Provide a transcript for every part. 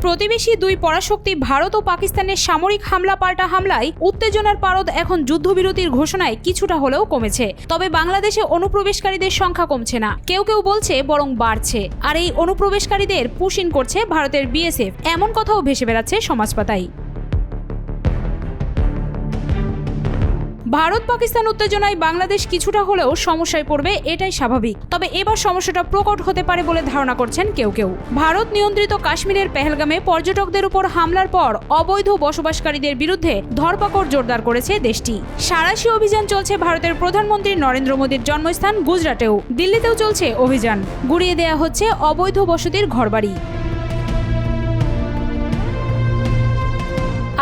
প্রতিবেশী দুই পরাশক্তি ভারত ও পাকিস্তানের সামরিক হামলা পাল্টা হামলায় উত্তেজনার পারদ এখন যুদ্ধবিরতির ঘোষণায় কিছুটা হলেও কমেছে। তবে বাংলাদেশে অনুপ্রবেশকারীদের সংখ্যা কমছে না, কেউ কেউ বলছে বরং বাড়ছে। আর এই অনুপ্রবেশকারীদের পুশ ইন করছে ভারতের বিএসএফ, এমন কথাও ভেসে বেড়াচ্ছে সমাজপাতায়। ভারত পাকিস্তান উত্তেজনায় বাংলাদেশ কিছুটা হলেও সমস্যায় পড়বে, এটাই স্বাভাবিক। তবে এবার সমস্যাটা প্রকট হতে পারে বলে ধারণা করছেন কেউ কেউ। ভারত নিয়ন্ত্রিত কাশ্মীরের পেহেলগামে পর্যটকদের উপর হামলার পর অবৈধ বসবাসকারীদের বিরুদ্ধে ধরপাকড় জোরদার করেছে দেশটি। সাঁড়াশি অভিযান চলছে ভারতের প্রধানমন্ত্রী নরেন্দ্র মোদীর জন্মস্থান গুজরাটেও। দিল্লিতেও চলছে অভিযান, গুড়িয়ে দেয়া হচ্ছে অবৈধ বসতির ঘরবাড়ি।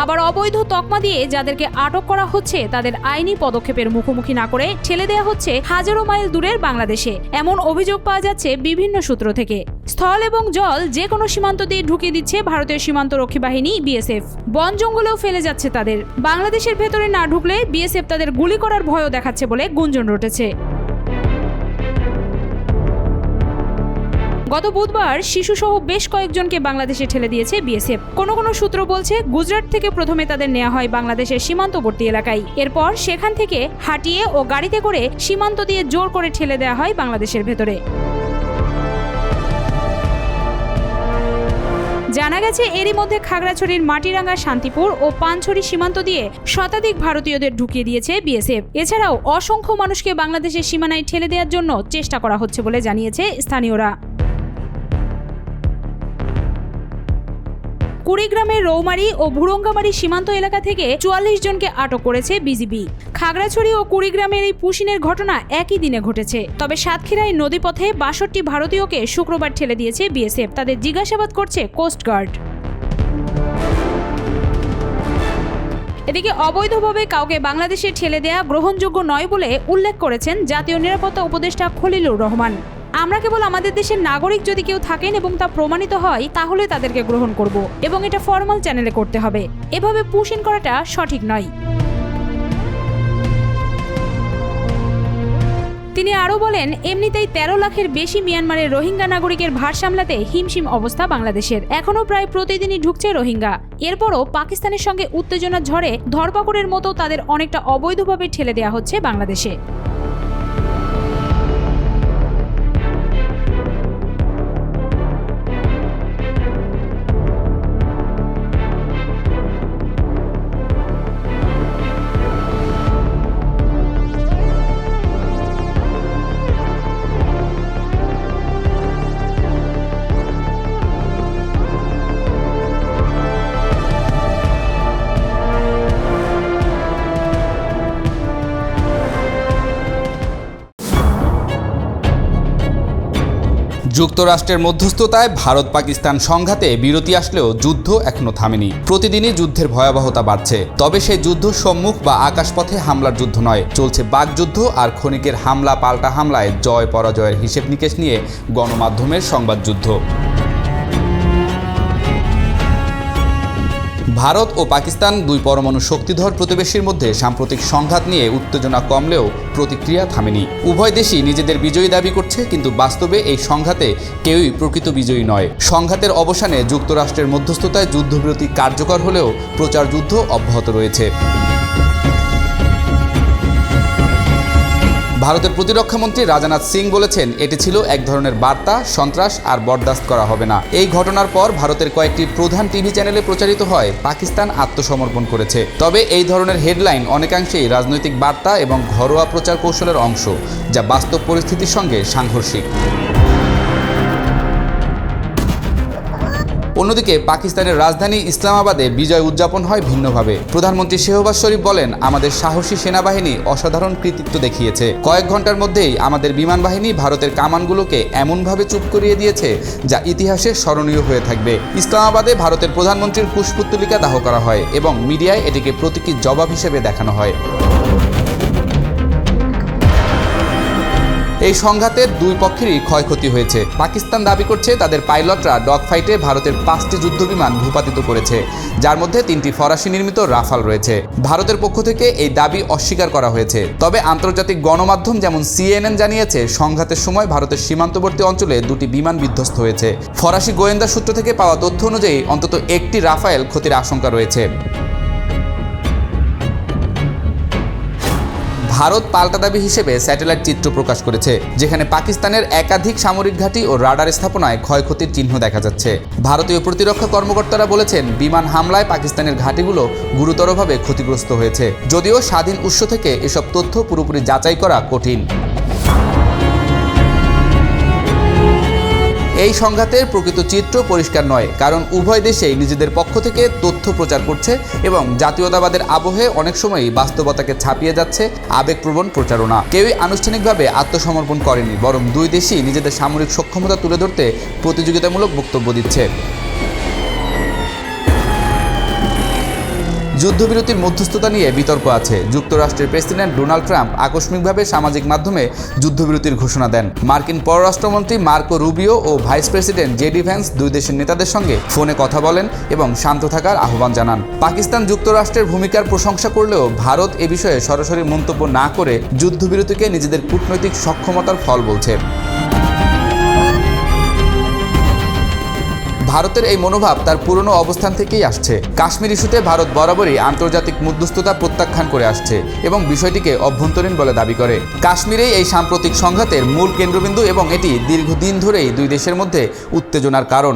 আবার অবৈধ তকমা দিয়ে যাদেরকে আটক করা হচ্ছে তাদের আইনি পদক্ষেপের মুখোমুখি না করে ঠেলে দেওয়া হচ্ছে হাজারো মাইল দূরের বাংলাদেশে, এমন অভিযোগ পাওয়া যাচ্ছে বিভিন্ন সূত্র থেকে। স্থল এবং জল যে কোনো সীমান্ত দিয়ে ঢুকিয়ে দিচ্ছে ভারতীয় সীমান্তরক্ষী বাহিনী বিএসএফ। বন জঙ্গলেও ফেলে যাচ্ছে তাদের। বাংলাদেশের ভেতরে না ঢুকলে বিএসএফ তাদের গুলি করার ভয়ও দেখাচ্ছে বলে গুঞ্জন রটেছে। গত বুধবার শিশুসহ বেশ কয়েকজনকে বাংলাদেশে ঠেলে দিয়েছে বিএসএফ। কোনো কোনো সূত্র বলছে গুজরাট থেকে প্রথমে তাদের নেওয়া হয় বাংলাদেশের সীমান্তবর্তী এলাকায়, এরপর সেখান থেকে হাঁটিয়ে ও গাড়িতে করে সীমান্ত দিয়ে জোর করে ঠেলে দেওয়া হয় বাংলাদেশের ভেতরে। জানা গেছে এরই মধ্যে খাগড়াছড়ির মাটিরাঙ্গা, শান্তিপুর ও পানছড়ি সীমান্ত দিয়ে শতাধিক ভারতীয়দের ঢুকিয়ে দিয়েছে বিএসএফ। এছাড়াও অসংখ্য মানুষকে বাংলাদেশের সীমানায় ঠেলে দেওয়ার জন্য চেষ্টা করা হচ্ছে বলে জানিয়েছে স্থানীয়রা। কুড়িগ্রামের রৌমারী ও ভুরঙ্গামারী সীমান্ত এলাকা থেকে ৪৪ জনকে আটক করেছে বিজিবি। খাগড়াছড়ি ও কুড়িগ্রামের এই পুশিনের ঘটনা একই দিনে ঘটেছে। তবে সাতক্ষীরায় নদীপথে ৬২ ভারতীয়কে শুক্রবার ঠেলে দিয়েছে বিএসএফ। তাদের জিজ্ঞাসাবাদ করছে কোস্টগার্ড। এদিকে অবৈধভাবে কাউকে বাংলাদেশে ঠেলে দেয়া গ্রহণযোগ্য নয় বলে উল্লেখ করেছেন জাতীয় নিরাপত্তা উপদেষ্টা খলিলুর রহমান। আমরা কেবল আমাদের দেশের নাগরিক যদি কেউ থাকেন এবং তা প্রমাণিত হয় তাহলে তাদেরকে গ্রহণ করব, এবং এটা ফরমাল চ্যানেলে করতে হবে। এভাবে পুশ ইন করাটা সঠিক নয়। তিনি আরও বলেন, এমনিতেই ১৩ লাখের বেশি মিয়ানমারের রোহিঙ্গা নাগরিকের ভার সামলাতে হিমশিম অবস্থা বাংলাদেশের। এখনও প্রায় প্রতিদিনই ঢুকছে রোহিঙ্গা। এরপরও পাকিস্তানের সঙ্গে উত্তেজনার ঝড়ে ধরপাকড়ের মতো তাদের অনেকটা অবৈধভাবে ঠেলে দেওয়া হচ্ছে বাংলাদেশে। যুক্তরাষ্ট্রের মধ্যস্থতায় ভারত পাকিস্তান সংঘাতে বিরতি আসলেও যুদ্ধ এখনো থামেনি। প্রতিদিনই যুদ্ধের ভয়াবহতা বাড়ছে। তবে সেই যুদ্ধ সম্মুখ বা আকাশপথে হামলার যুদ্ধ নয়, চলছে বাকযুদ্ধ আর ক্ষণিকের হামলা পাল্টা হামলায় জয় পরাজয়ের হিসেব নিকেশ নিয়ে গণমাধ্যমের সংবাদ যুদ্ধ। ভারত ও পাকিস্তান দুই পরমাণু শক্তিধর প্রতিবেশীর মধ্যে সাম্প্রতিক সংঘাত নিয়ে উত্তেজনা কমলেও প্রতিক্রিয়া থামেনি। উভয় দেশই নিজেদের বিজয়ী দাবি করছে, কিন্তু বাস্তবে এই সংঘাতে কেউই প্রকৃত বিজয়ী নয়। সংঘাতের অবসানে যুক্তরাষ্ট্রের মধ্যস্থতায় যুদ্ধবিরতি কার্যকর হলেও প্রচার যুদ্ধ অব্যাহত রয়েছে। ভারতের প্রতিরক্ষামন্ত্রী রাজনাথ সিং বলেছেন, এটি ছিল এক ধরনের বার্তা, সন্ত্রাস আর বরদাস্ত করা হবে না। এই ঘটনার পর ভারতের কয়েকটি প্রধান টিভি চ্যানেলে প্রচারিত হয় পাকিস্তান আত্মসমর্পণ করেছে। তবে এই ধরনের হেডলাইন অনেকাংশেই রাজনৈতিক বার্তা এবং ঘরোয়া প্রচার কৌশলের অংশ, যা বাস্তব পরিস্থিতির সঙ্গে সাংঘর্ষিক। অন্যদিকে পাকিস্তানের রাজধানী ইসলামাবাদে বিজয় উদযাপন হয় ভিন্নভাবে। প্রধানমন্ত্রী শেহবাজ শরীফ বলেন, আমাদের সাহসী সেনাবাহিনী অসাধারণ কৃতিত্ব দেখিয়েছে। কয়েক ঘন্টার মধ্যেই আমাদের বিমান বাহিনী ভারতের কামানগুলোকে এমনভাবে চুপ করিয়ে দিয়েছে যা ইতিহাসে স্মরণীয় হয়ে থাকবে। ইসলামাবাদে ভারতের প্রধানমন্ত্রীর পুষ্পতলিকা দাহ করা হয় এবং মিডিয়ায় এটিকে প্রতীকী জবাব হিসেবে দেখানো হয়। এই সংঘাতের দুই পক্ষেরই ক্ষয়ক্ষতি হয়েছে। পাকিস্তান দাবি করছে তাদের পাইলটরা ডগ ফাইটে ভারতের 5টি যুদ্ধবিমান ভূপাতিত করেছে, যার মধ্যে 3টি ফরাসি নির্মিত রাফাল রয়েছে। ভারতের পক্ষ থেকে এই দাবি অস্বীকার করা হয়েছে। তবে আন্তর্জাতিক গণমাধ্যম যেমন CNN জানিয়েছে, সংঘাতের সময় ভারতের সীমান্তবর্তী অঞ্চলে 2টি বিমান বিধ্বস্ত হয়েছে। ফরাসি গোয়েন্দা সূত্র থেকে পাওয়া তথ্য অনুযায়ী অন্তত 1টি রাফায়েল ক্ষতির আশঙ্কা রয়েছে। ভারত পাল্টা দাবি হিসেবে স্যাটেলাইট চিত্র প্রকাশ করেছে, যেখানে পাকিস্তানের একাধিক সামরিক ঘাঁটি ও রাডার স্থাপনায় ক্ষয়ক্ষতির চিহ্ন দেখা যাচ্ছে। ভারতীয় প্রতিরক্ষা কর্মকর্তারা বলেছেন, বিমান হামলায় পাকিস্তানের ঘাঁটিগুলো গুরুতরভাবে ক্ষতিগ্রস্ত হয়েছে। যদিও স্বাধীন উৎস থেকে এসব তথ্য পুরোপুরি যাচাই করা কঠিন। এই সংঘাতের প্রকৃত চিত্র পরিষ্কার নয়, কারণ উভয় দেশেই নিজেদের পক্ষ থেকে তথ্য প্রচার করছে এবং জাতীয়তাবাদের আবহে অনেক সময়ই বাস্তবতাকে ছাপিয়ে যাচ্ছে আবেগপ্রবণ প্রচারণা। কেউই আনুষ্ঠানিকভাবে আত্মসমর্পণ করেনি, বরং দুই দেশই নিজেদের সামরিক সক্ষমতা তুলে ধরতে প্রতিযোগিতামূলক বক্তব্য দিচ্ছে। যুদ্ধবিরতির মধ্যস্থতা নিয়ে বিতর্ক আছে। যুক্তরাষ্ট্রের প্রেসিডেন্ট ডোনাল্ড ট্রাম্প আকস্মিকভাবে সামাজিক মাধ্যমে যুদ্ধবিরতির ঘোষণা দেন। মার্কিন পররাষ্ট্রমন্ত্রী মার্কো রুবিও ও ভাইস প্রেসিডেন্ট জেডি ভ্যান্স দুই দেশের নেতাদের সঙ্গে ফোনে কথা বলেন এবং শান্ত থাকার আহ্বান জানান। পাকিস্তান যুক্তরাষ্ট্রের ভূমিকার প্রশংসা করলেও ভারত এ বিষয়ে সরাসরি মন্তব্য না করে যুদ্ধবিরতিকে নিজেদের কূটনৈতিক সক্ষমতার ফল বলছে। ভারতের এই মনোভাব তার পুরনো অবস্থান থেকেই আসছে। কাশ্মীর ইস্যুতে ভারত বরাবরই আন্তর্জাতিক মধ্যস্থতা প্রত্যাখ্যান করে আসছে এবং বিষয়টিকে অভ্যন্তরীণ বলে দাবি করে। কাশ্মীরেই এই সাম্প্রতিক সংঘাতের মূল কেন্দ্রবিন্দু এবং এটি দীর্ঘদিন ধরেই দুই দেশের মধ্যে উত্তেজনার কারণ।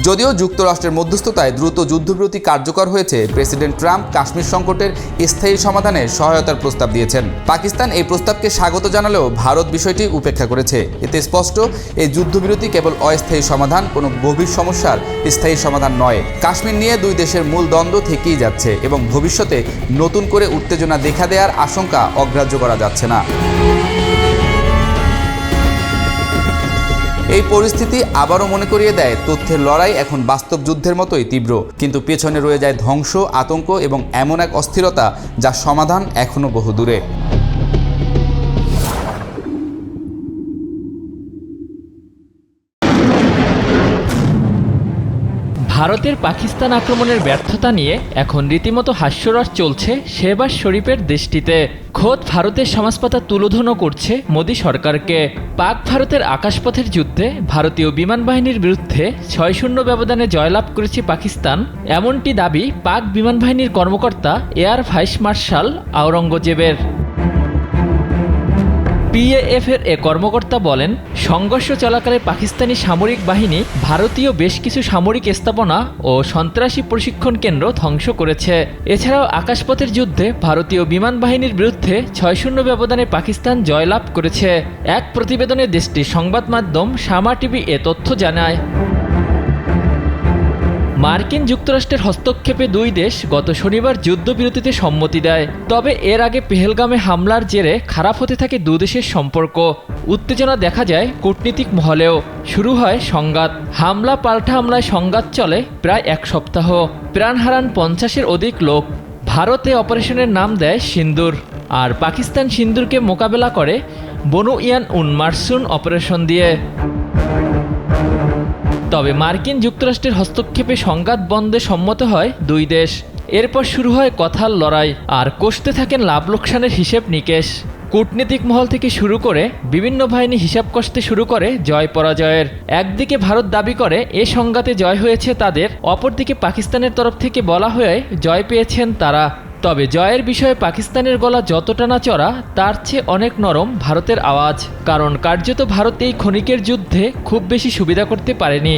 যদিও যুক্তরাষ্ট্রের মধ্যস্থতায় দ্রুত যুদ্ধবিরতি কার্যকর হয়েছে, প্রেসিডেন্ট ট্রাম্প কাশ্মীর সংকটের স্থায়ী সমাধানে সহায়তার প্রস্তাব দিয়েছেন। পাকিস্তান এই প্রস্তাবকে স্বাগত জানালেও ভারত বিষয়টি উপেক্ষা করেছে। এতে স্পষ্ট, এই যুদ্ধবিরতি কেবল অস্থায়ী সমাধান, কোনো গভীর সমস্যার স্থায়ী সমাধান নয়। কাশ্মীর নিয়ে দুই দেশের মূল দ্বন্দ্ব থেকেই যাচ্ছে এবং ভবিষ্যতে নতুন করে উত্তেজনা দেখা দেওয়ার আশঙ্কা অগ্রাহ্য করা যাচ্ছে না। এই পরিস্থিতি আবারও মনে করিয়ে দেয়, তথ্যের লড়াই এখন বাস্তব যুদ্ধের মতোই তীব্র, কিন্তু পেছনে রয়ে যায় ধ্বংস, আতঙ্ক এবং এমন এক অস্থিরতা যার সমাধান এখনো বহু দূরে। ভারতের পাকিস্তান আক্রমণের ব্যর্থতা নিয়ে এখন রীতিমতো হাস্যরস চলছে শেহবাজ শরীফের দেশটিতে। খোদ ভারতের সমাজপাতা তুলোধনো করছে মোদী সরকারকে। পাক ভারতের আকাশপথের যুদ্ধে ভারতীয় বিমান বাহিনীর বিরুদ্ধে 6-0 ব্যবধানে জয়লাভ করেছে পাকিস্তান, এমনটি দাবি পাক বিমান বাহিনীর কর্মকর্তা এয়ার ভাইস মার্শাল আওরঙ্গজেবের। PAF-এর এ কর্মকর্তা বলেন, সংঘর্ষ চলাকালে পাকিস্তানি সামরিক বাহিনী ভারতীয় বেশ কিছু সামরিক স্থাপনা ও সন্ত্রাসী প্রশিক্ষণ কেন্দ্র ধ্বংস করেছে। এছাড়াও আকাশপথের যুদ্ধে ভারতীয় বিমান বাহিনীর বিরুদ্ধে 6-0 ব্যবধানে পাকিস্তান জয়লাভ করেছে। এক প্রতিবেদনে দেশটির সংবাদ মাধ্যম শামা টিভি এ তথ্য জানায়। মার্কিন যুক্তরাষ্ট্রের হস্তক্ষেপে দুই দেশ গত শনিবার যুদ্ধবিরতিতে সম্মতি দেয়। তবে এর আগে পেহেলগামে হামলার জেরে খারাপ হতে থাকে দুদেশের সম্পর্ক। উত্তেজনা দেখা যায় কূটনীতিক মহলেও। শুরু হয় সংঘাত। হামলা পাল্টা হামলায় সংঘাত চলে প্রায় এক সপ্তাহ। প্রাণ হারান 50-এর অধিক লোক। ভারতে অপারেশনের নাম দেয় সিন্দুর, আর পাকিস্তান সিন্দুরকে মোকাবেলা করে বনু ইয়ান উন মারসুন অপারেশন দিয়ে। তবে মার্কিন যুক্তরাষ্ট্রের হস্তক্ষেপে সংঘাত বন্ধে সম্মত হয় দুই দেশ। এরপর শুরু হয় কথার লড়াই, আর কষতে থাকেন লাভ লোকসানের হিসেব নিকেশ। কূটনীতিক মহল থেকে শুরু করে বিভিন্ন বাহিনী হিসাব কষতে শুরু করে জয় পরাজয়ের। একদিকে ভারত দাবি করে এ সংঘাতে জয় হয়েছে তাদের, অপরদিকে পাকিস্তানের তরফ থেকে বলা হয়ে জয় পেয়েছেন তারা। তবে জয়ের বিষয়ে পাকিস্তানের গলা যতটা না চড়া, তার চেয়ে অনেক নরম ভারতের আওয়াজ, কারণ কার্যত ভারত এই ক্ষণিকের যুদ্ধে খুব বেশি সুবিধা করতে পারেনি।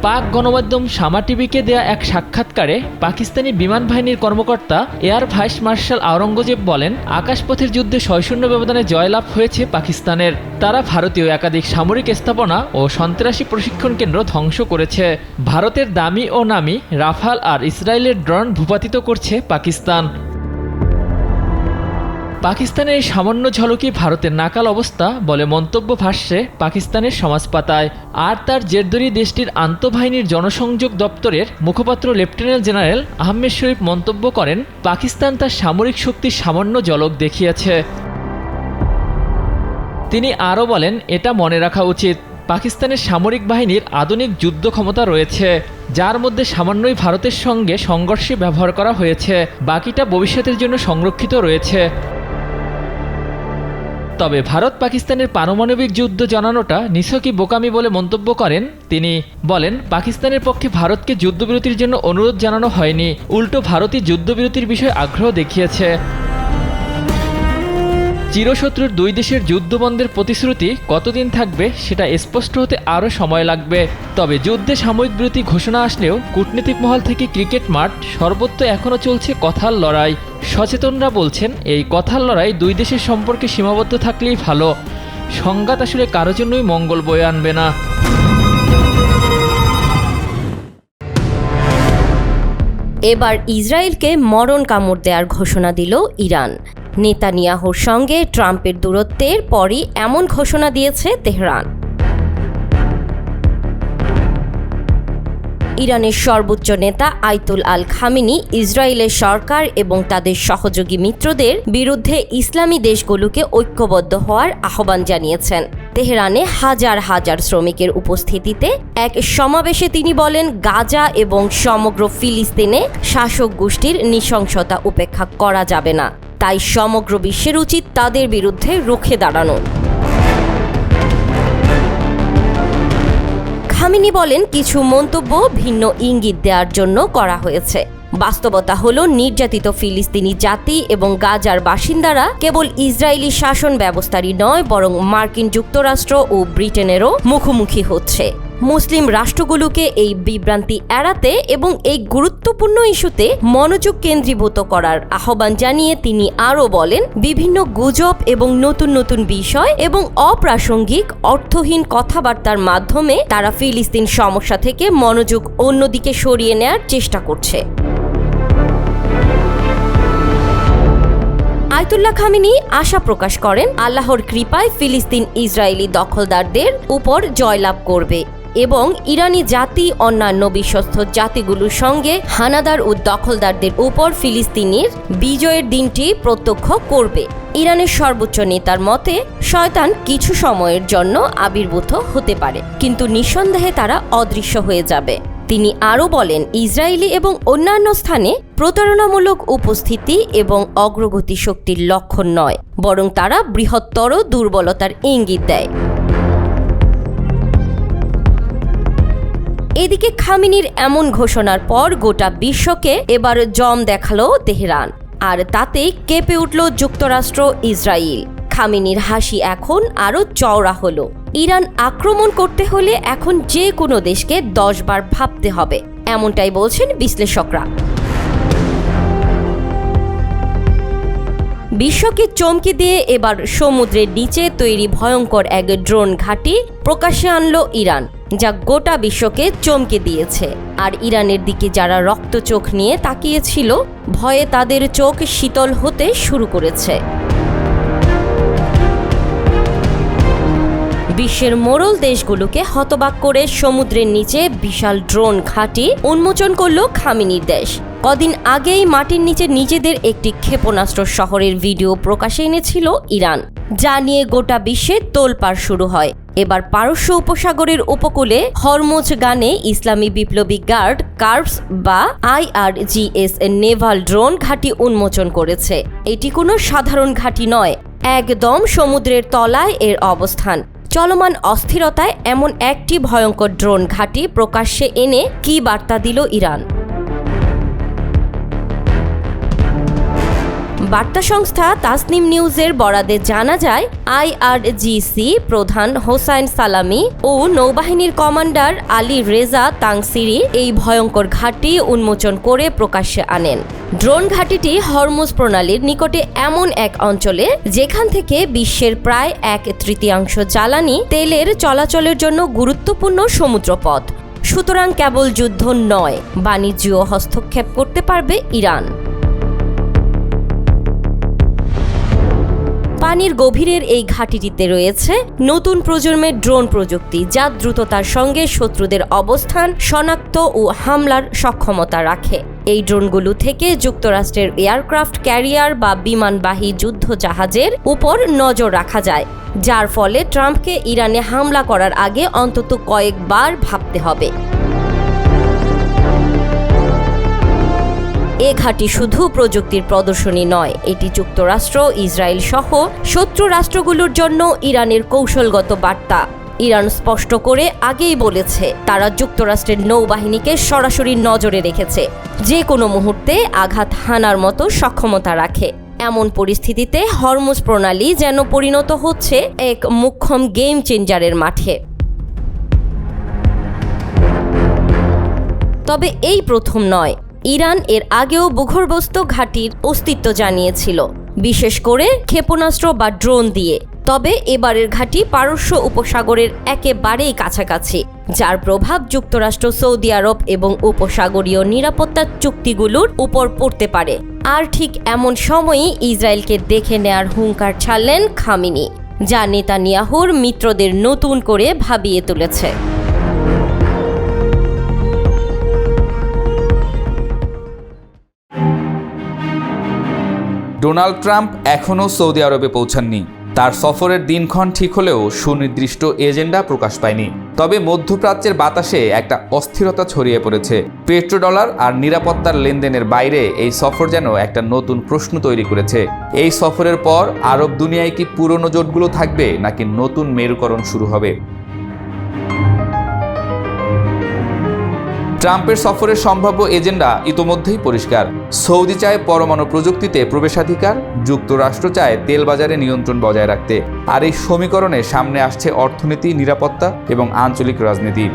পাক গণমাধ্যম শামা টিভিকে দেয়া এক সাক্ষাৎকারে পাকিস্তানি বিমান বাহিনীর কর্মকর্তা এয়ার ভাইস মার্শাল আওরঙ্গজেব বলেন, আকাশপথের যুদ্ধে 6-0 ব্যবধানে জয়লাভ হয়েছে পাকিস্তানের। তারা ভারতীয় একাধিক সামরিক স্থাপনা ও সন্ত্রাসী প্রশিক্ষণ কেন্দ্র ধ্বংস করেছে। ভারতের দামি ও নামি রাফাল আর ইসরায়েলের ড্রোন ভূপাতিত করছে পাকিস্তান। পাকিস্তানের এই সামান্য ঝলকই ভারতের নাকাল অবস্থা বলে মন্তব্য ভাসছে পাকিস্তানের সমাজ পাতায়। আর তার জের ধরেই দেশটির আন্তঃবাহিনীর জনসংযোগ দপ্তরের মুখপাত্র লেফটেন্যান্ট জেনারেল আহমেদ শরীফ মন্তব্য করেন, পাকিস্তান তার সামরিক শক্তির সামান্য ঝলক দেখিয়েছে। তিনি আরও বলেন, এটা মনে রাখা উচিত, পাকিস্তানের সামরিক বাহিনীর আধুনিক যুদ্ধ ক্ষমতা রয়েছে, যার মধ্যে সামান্যই ভারতের সঙ্গে সংঘর্ষে ব্যবহার করা হয়েছে, বাকিটা ভবিষ্যতের জন্য সংরক্ষিত রয়েছে। তবে ভারত পাকিস্তানের পারমাণবিক যুদ্ধ জানানোটা নিছকই বোকামি বলে মন্তব্য করেন তিনি। বলেন, পাকিস্তানের পক্ষে ভারতকে যুদ্ধবিরতির জন্য অনুরোধ জানানো হয়নি, উল্টো ভারতই যুদ্ধবিরতির বিষয়ে আগ্রহ দেখিয়েছে। চিরশত্রুর দুই দেশের যুদ্ধবন্ধের প্রতিশ্রুতি কতদিন থাকবে সেটা স্পষ্ট হতে আরও সময় লাগবে। তবে যুদ্ধে সাময়িক বিরতি ঘোষণা আসলেও কূটনীতিক মহল থেকে ক্রিকেট মাঠ সর্বত্র এখনও চলছে কথার লড়াই। সচেতনরা বলছেন, এই কথার লড়াই দুই দেশের সম্পর্কে সীমাবদ্ধ থাকলেই ভালো, সংঘাত আসলে কারো জন্যই মঙ্গল বয়ে আনবে না। এবার ইসরায়েলকে মরণ কামড় দেওয়ার ঘোষণা দিল ইরান। নেতানিয়াহুর সঙ্গে ট্রাম্পের দূরত্বের পরই এমন ঘোষণা দিয়েছে তেহরান। ইরানের সর্বোচ্চ নেতা আয়াতুল আল খামেনি ইসরায়েলের সরকার এবং তাদের সহযোগী মিত্রদের বিরুদ্ধে ইসলামী দেশগুলোকে ঐক্যবদ্ধ হওয়ার আহ্বান জানিয়েছেন। তেহরানে হাজার হাজার শ্রমিকের উপস্থিতিতে এক সমাবেশে তিনি বলেন, গাজা এবং সমগ্র ফিলিস্তিনে শাসক গোষ্ঠীর নৃশংসতা উপেক্ষা করা যাবে না, তাই সমগ্র বিশ্বের উচিত তাদের বিরুদ্ধে রুখে দাঁড়ানো। খামেনি বলেন, কিছু মন্তব্য ভিন্ন ইঙ্গিত দেওয়ার জন্য করা হয়েছে। বাস্তবতা হলো, নির্যাতিত ফিলিস্তিনি জাতি এবং গাজার বাসিন্দারা কেবল ইসরায়েলি শাসন ব্যবস্থারই নয়, বরং মার্কিন যুক্তরাষ্ট্র ও ব্রিটেনেরও মুখোমুখি হচ্ছে। মুসলিম রাষ্ট্রগুলোকে এই বিভ্রান্তি এড়াতে এবং এই গুরুত্বপূর্ণ ইস্যুতে মনোযোগ কেন্দ্রীভূত করার আহ্বান জানিয়ে তিনি আরও বলেন, বিভিন্ন গুজব এবং নতুন নতুন বিষয় এবং অপ্রাসঙ্গিক অর্থহীন কথাবার্তার মাধ্যমে তারা ফিলিস্তিন সমস্যা থেকে মনোযোগ অন্যদিকে সরিয়ে নেয়ার চেষ্টা করছে। আয়াতুল্লাহ খামেনি আশা প্রকাশ করেন, আল্লাহর কৃপায় ফিলিস্তিন ইসরায়েলি দখলদারদের উপর জয়লাভ করবে এবং ইরানি জাতি অন্যান্য বিশ্বস্ত জাতিগুলোর সঙ্গে হানাদার ও দখলদারদের উপর ফিলিস্তিনির বিজয়ের দিনটি প্রত্যক্ষ করবে। ইরানের সর্বোচ্চ নেতার মতে, শয়তান কিছু সময়ের জন্য আবির্ভূত হতে পারে, কিন্তু নিঃসন্দেহে তারা অদৃশ্য হয়ে যাবে। তিনি আরও বলেন, ইসরায়েলি এবং অন্যান্য স্থানে প্রতারণামূলক উপস্থিতি এবং অগ্রগতি শক্তির লক্ষণ নয়, বরং তারা বৃহত্তর দুর্বলতার ইঙ্গিত দেয়। এদিকে খামেনির এমন ঘোষণার পর গোটা বিশ্বকে এবার জম দেখালো তেহরান, আর তাতে কেঁপে উঠল যুক্তরাষ্ট্র, ইসরায়েল। খামেনির হাসি এখন আরও চওড়া হলো। ইরান আক্রমণ করতে হলে এখন যে কোনো দেশকে 10 বার ভাবতে হবে, এমনটাই বলছেন বিশ্লেষকরা। বিশ্বকে চমকে দিয়ে এবার সমুদ্রের নিচে তৈরি ভয়ঙ্কর এক ড্রোন ঘাঁটি প্রকাশ্যে আনলো ইরান, যা গোটা বিশ্বকে চমকে দিয়েছে। আর ইরানের দিকে যারা রক্ত চোখ নিয়ে তাকিয়েছিল, ভয়ে তাদের চোখ শীতল হতে শুরু করেছে। বিশ্বের মোড়ল দেশগুলোকে হতবাক করে সমুদ্রের নিচে বিশাল ড্রোন ঘাঁটি উন্মোচন করল খামেনির দেশ। কদিন আগেই মাটির নিচে নিজেদের একটি ক্ষেপণাস্ত্র শহরের ভিডিও প্রকাশে এনেছিল ইরান, যা নিয়ে গোটা বিশ্বে তোলপাড় শুরু হয়। এবার পারস্য উপসাগরের উপকূলে হরমুজগানে ইসলামী বিপ্লবী গার্ড কার্ভস বা IRGS নেভাল ড্রোন ঘাঁটি উন্মোচন করেছে। এটি কোনো সাধারণ ঘাঁটি নয়, একদম সমুদ্রের তলায় এর অবস্থান। চলমান অস্থিরতায় এমন একটি ভয়ঙ্কর ড্রোন ঘাঁটি প্রকাশ্যে এনে কী বার্তা দিল ইরান? বার্তা সংস্থা তাসনিম নিউজের বরাদে জানা যায়, IRGC প্রধান হোসাইন সালামি ও নৌবাহিনীর কমান্ডার আলী রেজা তাংসিরি এই ভয়ঙ্কর ঘাঁটি উন্মোচন করে প্রকাশ্যে আনেন। ড্রোন ঘাঁটিটি হরমুজ প্রণালীর নিকটে এমন এক অঞ্চলে যেখান থেকে বিশ্বের প্রায় 1/3 জ্বালানি তেলের চলাচলের জন্য গুরুত্বপূর্ণ সমুদ্রপথ। সুতরাং কেবল যুদ্ধ নয়, বাণিজ্যও হস্তক্ষেপ করতে পারবে ইরান। পানির গভীরের এই ঘাঁটিটিতে রয়েছে নতুন প্রজন্মের ড্রোন প্রযুক্তি, যা দ্রুততার সঙ্গে শত্রুদের অবস্থান শনাক্ত ও হামলার সক্ষমতা রাখে। এই ড্রোনগুলো থেকে যুক্তরাষ্ট্রের এয়ারক্রাফট ক্যারিয়ার বা বিমানবাহী যুদ্ধ জাহাজের উপর নজর রাখা যায়, যার ফলে ট্রাম্পকে ইরানে হামলা করার আগে অন্তত কয়েকবার ভাবতে হবে। এ ঘাঁটি শুধু প্রযুক্তির প্রদর্শনী নয়, এটি যুক্তরাষ্ট্র, ইসরায়েল সহ শত্রু রাষ্ট্রগুলোর জন্য ইরানের কৌশলগত বার্তা। ইরান স্পষ্ট করে আগেই বলেছে তারা যুক্তরাষ্ট্রের নৌবাহিনীকে সরাসরি নজরে রেখেছে, যে কোনো মুহূর্তে আঘাত হানার মতো সক্ষমতা রাখে। এমন পরিস্থিতিতে হরমুজ প্রণালী যেন পরিণত হচ্ছে এক মোক্ষম গেম চেঞ্জারের মাঠে। তবে এই প্রথম নয়, ইরান এর আগেও ভূগর্ভস্থ ঘাঁটির অস্তিত্ব জানিয়েছিল, বিশেষ করে ক্ষেপণাস্ত্র বা ড্রোন দিয়ে। তবে এবারের ঘাঁটি পারস্য উপসাগরের একেবারেই কাছাকাছি, যার প্রভাব যুক্তরাষ্ট্র, সৌদি আরব এবং উপসাগরীয় নিরাপত্তা চুক্তিগুলোর উপর পড়তে পারে। আর ঠিক এমন সময়ই ইসরায়েলকে দেখে নেয়ার হুঙ্কার ছাড়লেন খামেনি, যা নেতানিয়াহুর মিত্রদের নতুন করে ভাবিয়ে তুলেছে। ডোনাল্ড ট্রাম্প এখনও সৌদি আরবে পৌঁছাননি। তার সফরের দিনক্ষণ ঠিক হলেও সুনির্দিষ্ট এজেন্ডা প্রকাশ পায়নি। তবে মধ্যপ্রাচ্যের বাতাসে একটা অস্থিরতা ছড়িয়ে পড়েছে। পেট্রোডলার আর নিরাপত্তার লেনদেনের বাইরে এই সফর যেন একটা নতুন প্রশ্ন তৈরি করেছে। এই সফরের পর আরব দুনিয়ায় কি পুরনো জোটগুলো থাকবে, নাকি নতুন মেরুকরণ শুরু হবে? ট্রাম্পের সফরের সম্ভাব্য এজেন্ডা ইতোমধ্যেই পরিষ্কার। সৌদি চায় পরমাণু প্রযুক্তিতে প্রবেশাধিকার, যুক্তরাষ্ট্র চায় তেল বাজারে নিয়ন্ত্রণ বজায় রাখতে। আর এই সমীকরণে সামনে আসছে অর্থনীতি, নিরাপত্তা এবং আঞ্চলিক রাজনীতি।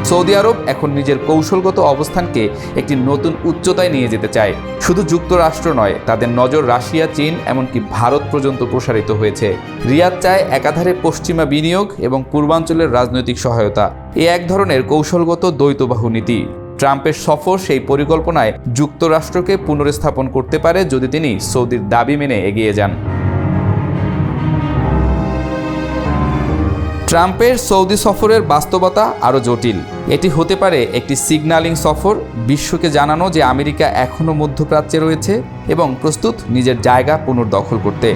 সৌদি আরব এখন নিজের কৌশলগত অবস্থানকে একটি নতুন উচ্চতায় নিয়ে যেতে চায়। শুধু যুক্তরাষ্ট্র নয়, তাদের নজর রাশিয়া, চীন, এমনকি ভারত পর্যন্ত প্রসারিত হয়েছে। রিয়াদ চায় একাধারে পশ্চিমা বিনিয়োগ এবং পূর্বাঞ্চলের রাজনৈতিক সহায়তা। এ এক ধরনের কৌশলগত দ্বৈতবাহু নীতি। ট্রাম্পের সফর সেই পরিকল্পনায় যুক্তরাষ্ট্রকে পুনরস্থাপন করতে পারে যদি তিনি সৌদির দাবি মেনে এগিয়ে যান। ট্রাম্পের সৌদি সফরের বাস্তবতা আরও জটিল। এটি হতে পারে একটি সিগন্যালিং সফর, বিশ্বকে জানানো যে আমেরিকা এখনও মধ্যপ্রাচ্যে রয়েছে এবং প্রস্তুত নিজের জায়গা পুনর্দখল করতে।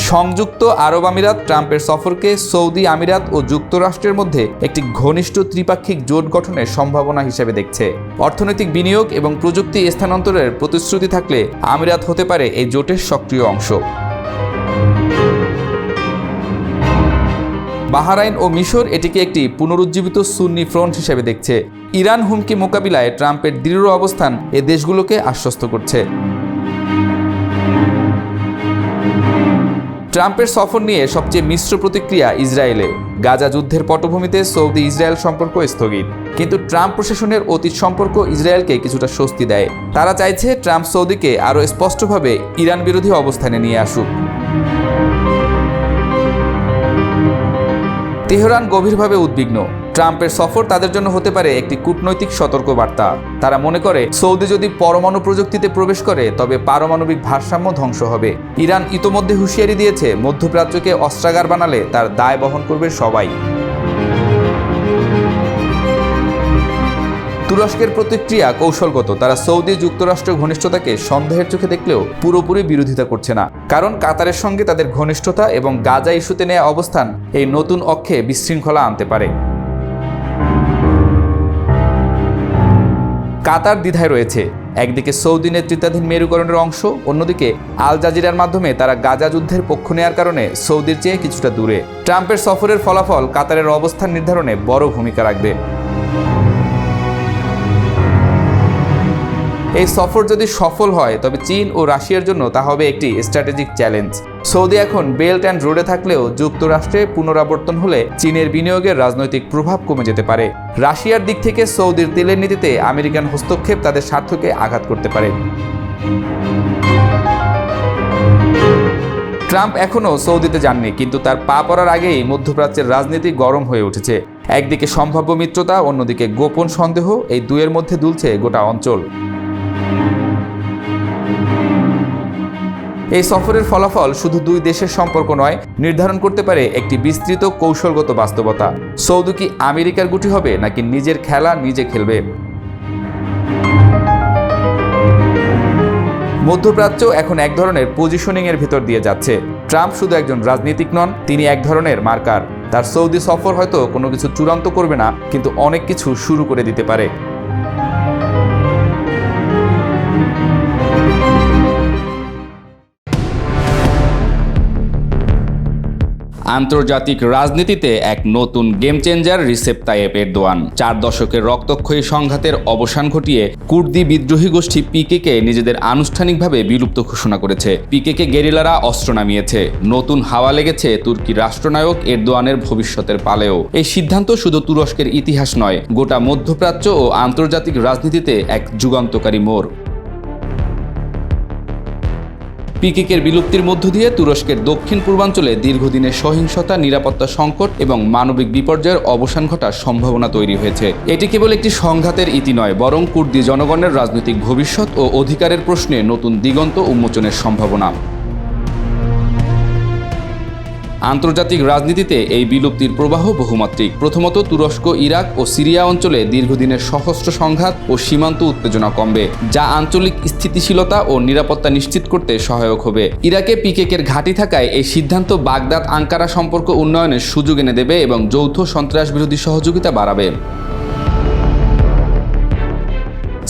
সংযুক্ত আরব আমিরাত ট্রাম্পের সফরকে সৌদি আমিরাত ও যুক্তরাষ্ট্রের মধ্যে একটি ঘনিষ্ঠ ত্রিপাক্ষিক জোট গঠনের সম্ভাবনা হিসেবে দেখছে। অর্থনৈতিক বিনিয়োগ এবং প্রযুক্তি স্থানান্তরের প্রতিশ্রুতি থাকলে আমিরাত হতে পারে এই জোটের সক্রিয় অংশ। বাহরাইন ও মিশর এটিকে একটি পুনরুজ্জীবিত সুন্নি ফ্রন্ট হিসেবে দেখছে। ইরান হুমকি মোকাবিলায় ট্রাম্পের দৃঢ় অবস্থান এ দেশগুলোকে আশ্বস্ত করছে। ট্রাম্পের সফর নিয়ে সবচেয়ে মিশ্র প্রতিক্রিয়া ইসরায়েলে। গাজা যুদ্ধের পটভূমিতে সৌদি ইসরায়েল সম্পর্ক স্থগিত, কিন্তু ট্রাম্প প্রশাসনের অতীত সম্পর্ক ইসরায়েলকে কিছুটা স্বস্তি দেয়। তারা চাইছে ট্রাম্প সৌদিকে আরও স্পষ্টভাবে ইরান বিরোধী অবস্থানে নিয়ে আসুক। তেহরান গভীরভাবে উদ্বিগ্ন। ট্রাম্পের সফর তাদের জন্য হতে পারে একটি কূটনৈতিক সতর্কবার্তা। তারা মনে করে সৌদি যদি পরমাণু প্রযুক্তিতে প্রবেশ করে তবে পারমাণবিক ভারসাম্য ধ্বংস হবে। ইরান ইতোমধ্যে হুঁশিয়ারি দিয়েছে মধ্যপ্রাচ্যকে অস্ত্রাগার বানালে তার দায় বহন করবে সবাই। তুরস্কের প্রতিক্রিয়া কৌশলগত। তারা সৌদি যুক্তরাষ্ট্র ঘনিষ্ঠতাকে সন্দেহের চোখে দেখলেও পুরোপুরি বিরোধিতা করছে না, কারণ কাতারের সঙ্গে তাদের ঘনিষ্ঠতা এবং গাজা ইস্যুতে নেওয়া অবস্থান এই নতুন অক্ষে বিশৃঙ্খলা আনতে পারে। কাতার দ্বিধায় রয়েছে। একদিকে সৌদি নেতৃত্বাধীন মেরুকরণের অংশ, অন্যদিকে আল জাজিরার মাধ্যমে তারা গাজা যুদ্ধের পক্ষ নেয়ার কারণে সৌদির চেয়ে কিছুটা দূরে। ট্রাম্পের সফরের ফলাফল কাতারের অবস্থান নির্ধারণে বড় ভূমিকা রাখবে। এই সফর যদি সফল হয় তবে চীন ও রাশিয়ার জন্য তা হবে একটি স্ট্র্যাটেজিক চ্যালেঞ্জ। সৌদি এখন বেল্ট অ্যান্ড রোডে থাকলেও যুক্তরাষ্ট্রে পুনরাবর্তন হলে চীনের বিনিয়োগের রাজনৈতিক প্রভাব কমে যেতে পারে। রাশিয়ার দিক থেকে সৌদির তেলের নীতিতে আমেরিকান হস্তক্ষেপ তাদের স্বার্থকে আঘাত করতে পারে। ট্রাম্প এখনও সৌদিতে যাননি, কিন্তু তার পা পড়ার আগেই মধ্যপ্রাচ্যের রাজনীতি গরম হয়ে উঠেছে। একদিকে সম্ভাব্য মিত্রতা, অন্যদিকে গোপন সন্দেহ, এই দুয়ের মধ্যে দুলছে গোটা অঞ্চল। এই সফরের ফলাফল শুধু দুই দেশের সম্পর্ক নয়, নির্ধারণ করতে পারে একটি বিস্তৃত কৌশলগত বাস্তবতা। সৌদি কি আমেরিকার গুটি হবে, নাকি নিজের খেলা নিজে খেলবে? মধ্যপ্রাচ্য এখন এক ধরনের পজিশনিং এর ভেতর দিয়ে যাচ্ছে। ট্রাম্প শুধু একজন রাজনীতিক নন, তিনি এক ধরনের মার্কার। তার সৌদি সফর হয়তো কোনো কিছু চূড়ান্ত করবে না, কিন্তু অনেক কিছু শুরু করে দিতে পারে। আন্তর্জাতিক রাজনীতিতে এক নতুন game changer Recep Tayyip Erdogan. 4 দশকের রক্তক্ষয়ী সংঘাতের অবসান ঘটিয়ে কুর্দি বিদ্রোহী গোষ্ঠী পিকেকে নিজেদের আনুষ্ঠানিকভাবে বিলুপ্ত ঘোষণা করেছে। পিকেকে গেরিলারা অস্ত্র নামিয়েছে। নতুন হাওয়া লেগেছে তুর্কি রাষ্ট্রনায়ক এরদোয়ানের ভবিষ্যতের পালেও। এই সিদ্ধান্ত শুধু তুরস্কের ইতিহাস নয়, গোটা মধ্যপ্রাচ্য ও আন্তর্জাতিক রাজনীতিতে এক যুগান্তকারী মোড়। পিকেকের বিলুপ্তির মধ্য দিয়ে তুরস্কের দক্ষিণ পূর্বাঞ্চলে দীর্ঘদিনের সহিংসতা, নিরাপত্তা সংকট এবং মানবিক বিপর্যয়ের অবসান ঘটার সম্ভাবনা তৈরি হয়েছে। এটি কেবল একটি সংঘাতের ইতি নয়, বরং কুর্দি জনগণের রাজনৈতিক ভবিষ্যৎ ও অধিকারের প্রশ্নে নতুন দিগন্ত উন্মোচনের সম্ভাবনা। আন্তর্জাতিক রাজনীতিতে এই বিলুপ্তির প্রবাহ বহুমাত্রিক। প্রথমত, তুরস্ক, ইরাক ও সিরিয়া অঞ্চলে দীর্ঘদিনের সশস্ত্র সংঘাত ও সীমান্ত উত্তেজনা কমবে, যা আঞ্চলিক স্থিতিশীলতা ও নিরাপত্তা নিশ্চিত করতে সহায়ক হবে। ইরাকে পিকেকের ঘাঁটি থাকায় এই সিদ্ধান্ত বাগদাদ আঙ্কারা সম্পর্ক উন্নয়নের সুযোগ এনে দেবে এবং যৌথ সন্ত্রাস বিরোধী সহযোগিতা বাড়াবে।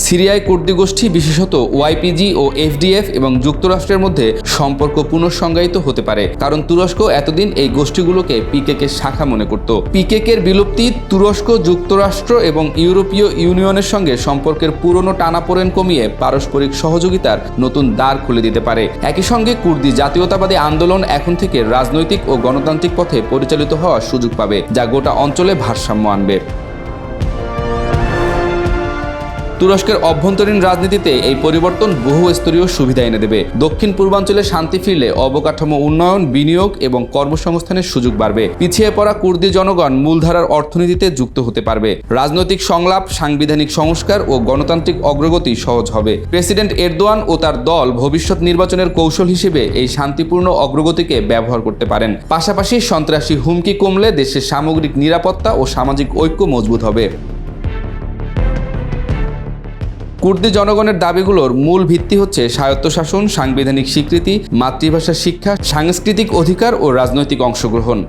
সিরিয়ায় কুর্দি গোষ্ঠী, বিশেষত ওয়াইপিজি ও এফডিএফ এবং যুক্তরাষ্ট্রের মধ্যে সম্পর্ক পুনঃসংজ্ঞায়িত হতে পারে, কারণ তুরস্ক এতদিন এই গোষ্ঠীগুলোকে পিকেকের শাখা মনে করত। পিকেকের বিলুপ্তি তুরস্ক, যুক্তরাষ্ট্র এবং ইউরোপীয় ইউনিয়নের সঙ্গে সম্পর্কের পুরনো টানাপোড়েন কমিয়ে পারস্পরিক সহযোগিতার নতুন দ্বার খুলে দিতে পারে। একই সঙ্গে কুর্দি জাতীয়তাবাদী আন্দোলন এখন থেকে রাজনৈতিক ও গণতান্ত্রিক পথে পরিচালিত হওয়ার সুযোগ পাবে, যা গোটা অঞ্চলে ভারসাম্য আনবে। তুরস্কের অভ্যন্তরীণ রাজনীতিতে এই পরিবর্তন বহু স্তরীয় সুবিধা এনে দেবে। দক্ষিণ পূর্বাঞ্চলে শান্তি ফিরলে অবকাঠামো উন্নয়ন, বিনিয়োগ এবং কর্মসংস্থানের সুযোগ বাড়বে। পিছিয়ে পড়া কুর্দি জনগণ মূলধারার অর্থনীতিতে যুক্ত হতে পারবে। রাজনৈতিক সংলাপ, সাংবিধানিক সংস্কার ও গণতান্ত্রিক অগ্রগতি সহজ হবে। প্রেসিডেন্ট এরদোয়ান ও তার দল ভবিষ্যৎ নির্বাচনের কৌশল হিসেবে এই শান্তিপূর্ণ অগ্রগতিকে ব্যবহার করতে পারেন। পাশাপাশি সন্ত্রাসী হুমকি কমলে দেশের সামগ্রিক নিরাপত্তা ও সামাজিক ঐক্য মজবুত হবে। কুর্দি জনগণের দাবিগুলোর মূল ভিত্তি হচ্ছে স্বায়ত্তশাসন, সাংবিধানিক স্বীকৃতি, মাতৃভাষা শিক্ষা, সাংস্কৃতিক অধিকার ও রাজনৈতিক অংশগ্রহণ।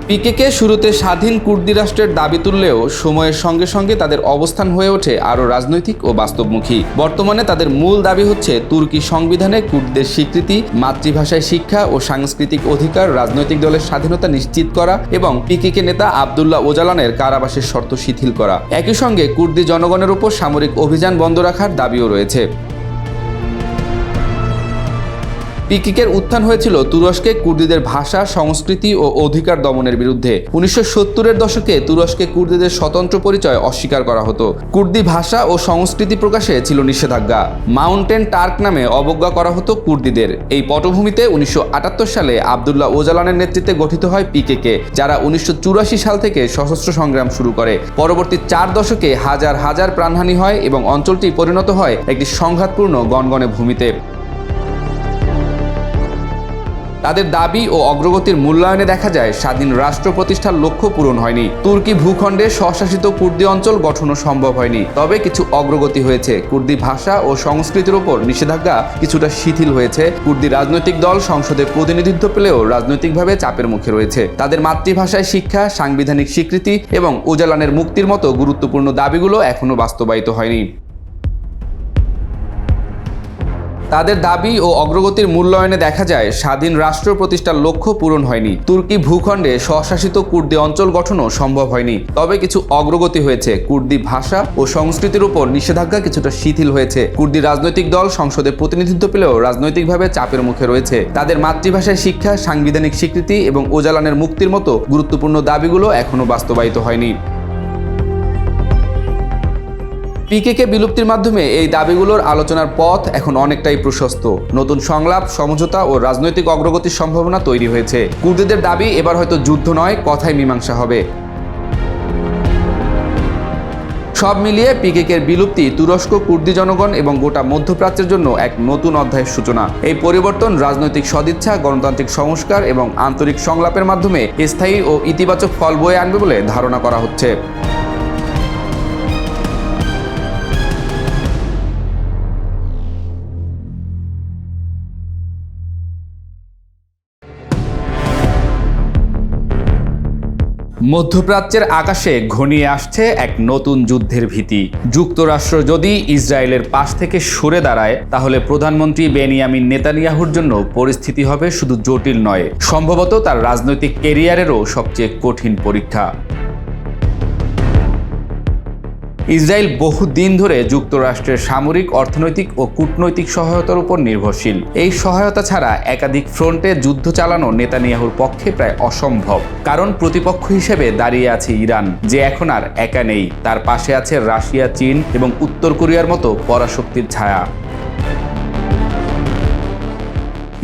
পিকেকে শুরুতে স্বাধীন কুর্দি রাষ্ট্রের দাবি তুললেও সময়ের সঙ্গে সঙ্গে তাদের অবস্থান হয়ে ওঠে আরও রাজনৈতিক ও বাস্তবমুখী। বর্তমানে তাদের মূল দাবি হচ্ছে তুর্কি সংবিধানে কুর্দিদের স্বীকৃতি, মাতৃভাষায় শিক্ষা ও সাংস্কৃতিক অধিকার, রাজনৈতিক দলের স্বাধীনতা নিশ্চিত করা এবং পিকেকে নেতা আবদুল্লাহ ওজালানের কারাবাসের শর্ত শিথিল করা। একই সঙ্গে কুর্দি জনগণের উপর সামরিক অভিযান বন্ধ রাখার দাবিও রয়েছে। পিকেকের উত্থান হয়েছিল তুরস্কে কুর্দিদের ভাষা, সংস্কৃতি ও অধিকার দমনের বিরুদ্ধে। 1970-এর দশকে তুরস্কে কুর্দিদের স্বতন্ত্র পরিচয় অস্বীকার করা হতো। কুর্দি ভাষা ও সংস্কৃতি প্রকাশে ছিল নিষেধাজ্ঞা। মাউন্টেন টার্ক নামে অবজ্ঞা করা হতো কুর্দিদের। এই পটভূমিতে 1978 সালে আবদুল্লাহ ওজালানের নেতৃত্বে গঠিত হয় পিকেকে, যারা 1984 সাল থেকে সশস্ত্র সংগ্রাম শুরু করে। পরবর্তী 4 দশকে হাজার হাজার প্রাণহানি হয় এবং অঞ্চলটি পরিণত হয় একটি সংঘাতপূর্ণ গণগণে ভূমিতে। তাদের দাবি ও অগ্রগতির মূল্যায়নে দেখা যায় স্বাধীন রাষ্ট্র প্রতিষ্ঠার লক্ষ্য পূরণ হয়নি। তুর্কি ভূখণ্ডে স্বশাসিত কুর্দি অঞ্চল গঠনও সম্ভব হয়নি। তবে কিছু অগ্রগতি হয়েছে। কুর্দি ভাষা ও সংস্কৃতির উপর নিষেধাজ্ঞা কিছুটা শিথিল হয়েছে। কুর্দি রাজনৈতিক দল সংসদে প্রতিনিধিত্ব পেলেও রাজনৈতিকভাবে চাপের মুখে রয়েছে। তাদের মাতৃভাষায় শিক্ষা, সাংবিধানিক স্বীকৃতি এবং ওজালানের মুক্তির মতো গুরুত্বপূর্ণ দাবিগুলো এখনও বাস্তবায়িত হয়নি। তাদের দাবি ও অগ্রগতির মূল্যায়নে দেখা যায় স্বাধীন রাষ্ট্র প্রতিষ্ঠার লক্ষ্য পূরণ হয়নি। তুর্কি ভূখণ্ডে স্বশাসিত কুর্দি অঞ্চল গঠনও সম্ভব হয়নি। তবে কিছু অগ্রগতি হয়েছে। কুর্দি ভাষা ও সংস্কৃতির উপর নিষেধাজ্ঞা কিছুটা শিথিল হয়েছে। কুর্দি রাজনৈতিক দল সংসদে প্রতিনিধিত্ব পেলেও রাজনৈতিকভাবে চাপের মুখে রয়েছে। তাদের মাতৃভাষায় শিক্ষা, সাংবিধানিক স্বীকৃতি এবং ওজালানের মুক্তির মতো গুরুত্বপূর্ণ দাবিগুলো এখনও বাস্তবায়িত হয়নি। পিকেকে বিলুপ্তির মাধ্যমে এই দাবিগুলোর আলোচনার পথ এখন অনেকটাই প্রশস্ত। নতুন সংলাপ, সমঝোতা ও রাজনৈতিক অগ্রগতির সম্ভাবনা তৈরি হয়েছে। কুর্দিদের দাবি এবার হয়তো যুদ্ধ নয়, কথায় মীমাংসা হবে। সব মিলিয়ে পিকেকের বিলুপ্তি তুরস্ক, কুর্দি জনগণ এবং গোটা মধ্যপ্রাচ্যের জন্য এক নতুন অধ্যায়ের সূচনা। এই পরিবর্তন রাজনৈতিক সদিচ্ছা, গণতান্ত্রিক সংস্কার এবং আন্তরিক সংলাপের মাধ্যমে স্থায়ী ও ইতিবাচক ফল বয়ে আনবে বলে ধারণা করা হচ্ছে। মধ্যপ্রাচ্যের আকাশে ঘনিয়ে আসছে এক নতুন যুদ্ধের ভীতি। যুক্তরাষ্ট্র যদি ইসরায়েলের পাশ থেকে সরে দাঁড়ায়, তাহলে প্রধানমন্ত্রী বেনিয়ামিন নেতানিয়াহুর জন্য পরিস্থিতি হবে শুধু জটিল নয়, সম্ভবত তার রাজনৈতিক ক্যারিয়ারেরও সবচেয়ে কঠিন পরীক্ষা। ইসরায়েল বহুদিন ধরে যুক্তরাষ্ট্রের সামরিক, অর্থনৈতিক ও কূটনৈতিক সহায়তার উপর নির্ভরশীল। এই সহায়তা ছাড়া একাধিক ফ্রন্টে যুদ্ধ চালানো নেতানিয়াহুর পক্ষে প্রায় অসম্ভব। কারণ প্রতিপক্ষ হিসেবে দাঁড়িয়ে আছে ইরান, যে এখন আর একা নেই। তার পাশে আছে রাশিয়া, চীন এবং উত্তর কোরিয়ার মতো পরাশক্তির ছায়া।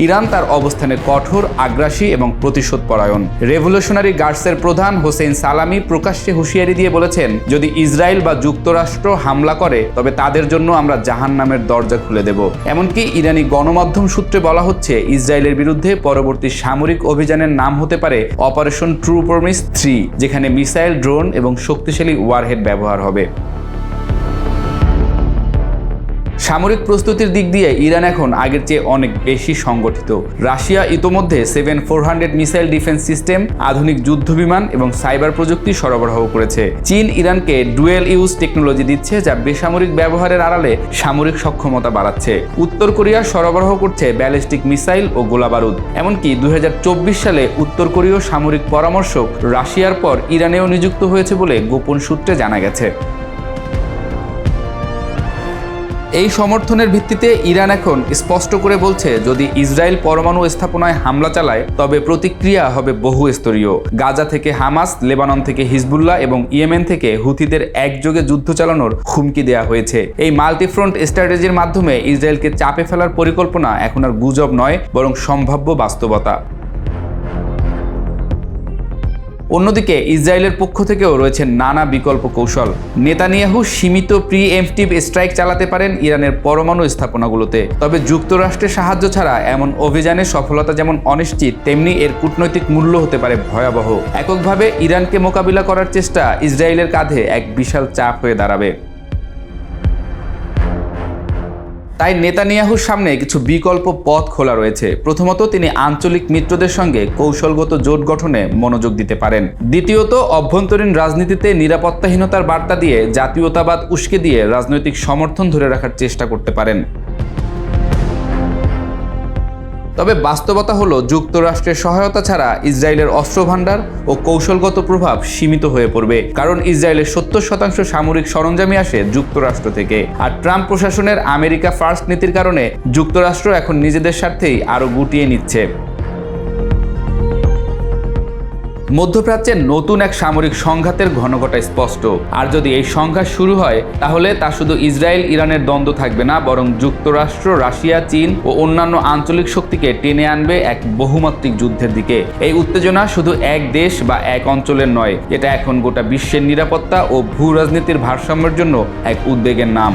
ইরান তার অবস্থানে কঠোর, আগ্রাসী এবং প্রতিশোধপরায়ণ। রেভলিউশনারি গার্ডসের প্রধান হোসেইন সালামি প্রকাশ্যে হুঁশিয়ারি দিয়ে বলেছেন, যদি ইসরায়েল বা যুক্তরাষ্ট্র হামলা করে তবে তাদের জন্য আমরা জাহান্নামের দরজা খুলে দেব। এমনকি ইরানি গণমাধ্যম সূত্রে বলা হচ্ছে, ইসরায়েলের বিরুদ্ধে পরবর্তী সামরিক অভিযানের নাম হতে পারে অপারেশন ট্রু প্রমিস 3, যেখানে মিসাইল, ড্রোন এবং শক্তিশালী ওয়ারহেড ব্যবহার হবে। সামরিক প্রস্তুতির দিক দিয়ে ইরান এখন আগের চেয়ে অনেক বেশি সংগঠিত। রাশিয়া ইতোমধ্যে 7400 মিসাইল ডিফেন্স সিস্টেম, আধুনিক যুদ্ধবিমান এবং সাইবার প্রযুক্তি সরবরাহ করেছে। চীন ইরানকে ডুয়েল ইউজ টেকনোলজি দিচ্ছে, যা বেসামরিক ব্যবহারের আড়ালে সামরিক সক্ষমতা বাড়াচ্ছে। উত্তর কোরিয়া সরবরাহ করছে ব্যালিস্টিক মিসাইল ও গোলাবারুদ। এমনকি 2024 সালে উত্তর কোরীয় সামরিক পরামর্শক রাশিয়ার পর ইরানেও নিযুক্ত হয়েছে বলে গোপন সূত্রে জানা গেছে। এই সমর্থনের ভিত্তিতে ইরান এখন স্পষ্ট করে বলছে, যদি ইসরায়েল পরমাণু স্থাপনায় হামলা চালায় তবে প্রতিক্রিয়া হবে বহুস্তরীয়। গাজা থেকে হামাস, লেবানন থেকে হিজবুল্লাহ এবং ইয়েমেন থেকে হুথিদের একযোগে যুদ্ধ চালানোর হুমকি দেওয়া হয়েছে। এই মাল্টিফ্রন্ট স্ট্র্যাটেজির মাধ্যমে ইসরায়েলকে চাপে ফেলার পরিকল্পনা এখন আর গুজব নয়, বরং সম্ভাব্য বাস্তবতা। অন্যদিকে ইসরায়েলের পক্ষ থেকেও রয়েছে নানা বিকল্প কৌশল। নেতানিয়াহু সীমিত প্রিএম্পটিভ স্ট্রাইক চালাতে পারেন ইরানের পরমাণু স্থাপনাগুলোতে। তবে যুক্তরাষ্ট্রের সাহায্য ছাড়া এমন অভিযানের সফলতা যেমন অনিশ্চিত, তেমনি এর কূটনৈতিক মূল্য হতে পারে ভয়াবহ। এককভাবে ইরানকে মোকাবিলা করার চেষ্টা ইসরায়েলের কাঁধে এক বিশাল চাপ হয়ে দাঁড়াবে। তাই নেতানিয়াহুর সামনে কিছু বিকল্প পথ খোলা রয়েছে। প্রথমত, তিনি আঞ্চলিক মিত্রদের সঙ্গে কৌশলগত জোট গঠনে মনোযোগ দিতে পারেন। দ্বিতীয়ত, অভ্যন্তরীণ রাজনীতিতে নিরাপত্তাহীনতার বার্তা দিয়ে জাতীয়তাবাদ উস্কে দিয়ে রাজনৈতিক সমর্থন ধরে রাখার চেষ্টা করতে পারেন। তবে বাস্তবতা হলো, যুক্তরাষ্ট্রের সহায়তা ছাড়া ইসরায়েলের অস্ত্র ভান্ডার ও কৌশলগত প্রভাব সীমিত হয়ে পড়বে। কারণ ইসরায়েলের 70% সামরিক সরঞ্জামই আসে যুক্তরাষ্ট্র থেকে। আর ট্রাম্প প্রশাসনের আমেরিকা ফার্স্ট নীতির কারণে যুক্তরাষ্ট্র এখন নিজেদের স্বার্থেই আরও গুটিয়ে নিচ্ছে। মধ্যপ্রাচ্যের নতুন এক সামরিক সংঘাতের ঘনঘটা স্পষ্ট। আর যদি এই সংঘাত শুরু হয়, তাহলে তা শুধু ইসরায়েল ইরানের দ্বন্দ্ব থাকবে না, বরং যুক্তরাষ্ট্র, রাশিয়া, চীন ও অন্যান্য আঞ্চলিক শক্তিকে টেনে আনবে এক বহুমাত্রিক যুদ্ধের দিকে। এই উত্তেজনা শুধু এক দেশ বা এক অঞ্চলের নয়, এটা এখন গোটা বিশ্বের নিরাপত্তা ও ভূ রাজনীতির ভারসাম্যের জন্য এক উদ্বেগের নাম।